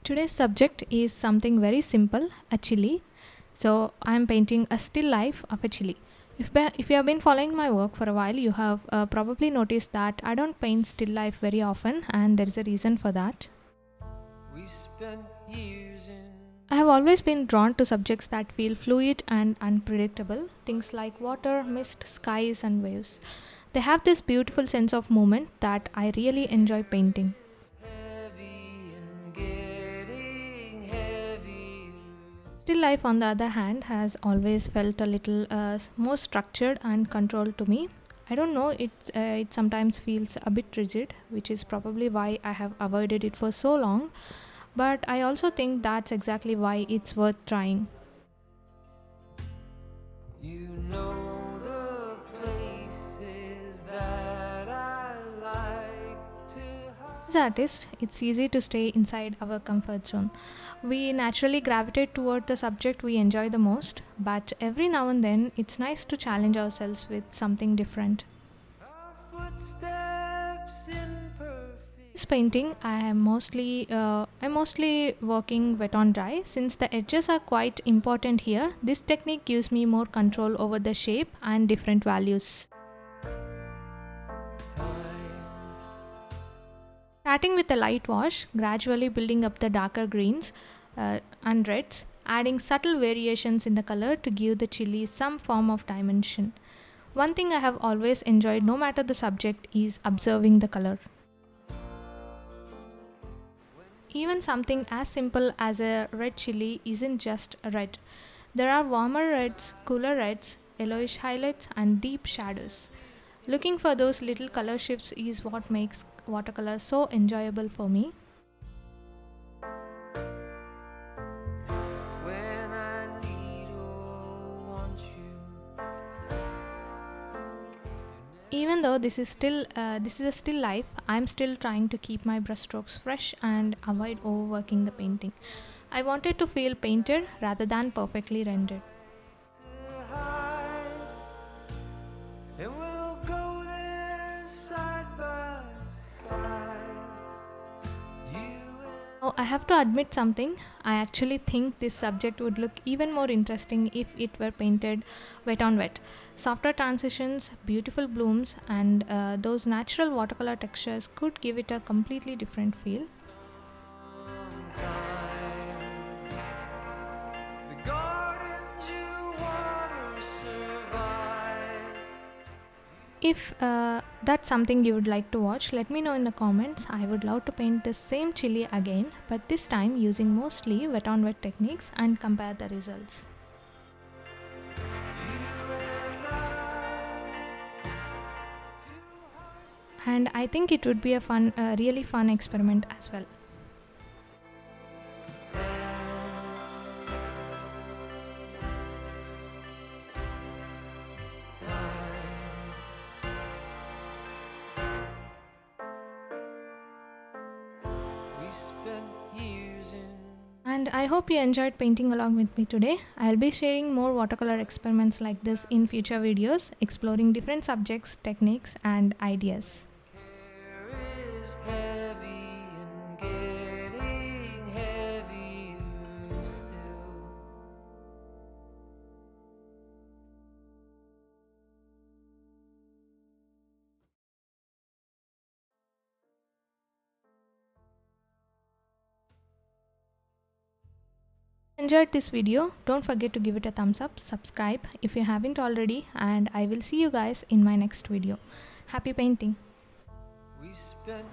Today's subject is something very simple, a chili. So I'm painting a still life of a chili. If you have been following my work for a while, you have probably noticed that I don't paint still life very often, and there is a reason for that. We spent years in. I have always been drawn to subjects that feel fluid and unpredictable, things like water, mist, skies, and waves. They have this beautiful sense of movement that I really enjoy painting. Heavy and getting heavier. Still life, on the other hand, has always felt a little more structured and controlled to me. I don't know, it sometimes feels a bit rigid, which is probably why I have avoided it for so long, but I also think that's exactly why it's worth trying. You know the places that I like to hide. As artists, it's easy to stay inside our comfort zone. We naturally gravitate toward the subject we enjoy the most, but every now and then it's nice to challenge ourselves with something different. Our footsteps imperfect. This painting, I'm mostly working wet on dry. Since the edges are quite important here, this technique gives me more control over the shape and different values. Time. Starting with a light wash, gradually building up the darker greens and reds, adding subtle variations in the color to give the chili some form of dimension. One thing I have always enjoyed, no matter the subject, is observing the color. Even something as simple as a red chili isn't just red. There are warmer reds, cooler reds, yellowish highlights, and deep shadows. Looking for those little color shifts is what makes watercolor so enjoyable for me. When I need or want you. Even though this is a still life, I'm still trying to keep my brushstrokes fresh and avoid overworking the painting. I wanted to feel painted rather than perfectly rendered. To hide, and we'll go there side by side. You and Oh, I have to admit something. I actually think this subject would look even more interesting if it were painted wet on wet. Softer transitions, beautiful blooms, and those natural watercolor textures could give it a completely different feel. time. The gardens you water survive. If that's something you would like to watch, let me know in the comments. I would love to paint the same chili again, but this time using mostly wet on wet techniques and compare the results. You and I. And I think it would be a really fun experiment as well. Time. We spent years in. And I hope you enjoyed painting along with me today. I'll be sharing more watercolor experiments like this in future videos, exploring different subjects, techniques, and ideas. Care is heavy and getting heavier still. Enjoyed this video, don't forget to give it a thumbs up, subscribe if you haven't already, and I will see you guys in my next video. Happy painting! We spent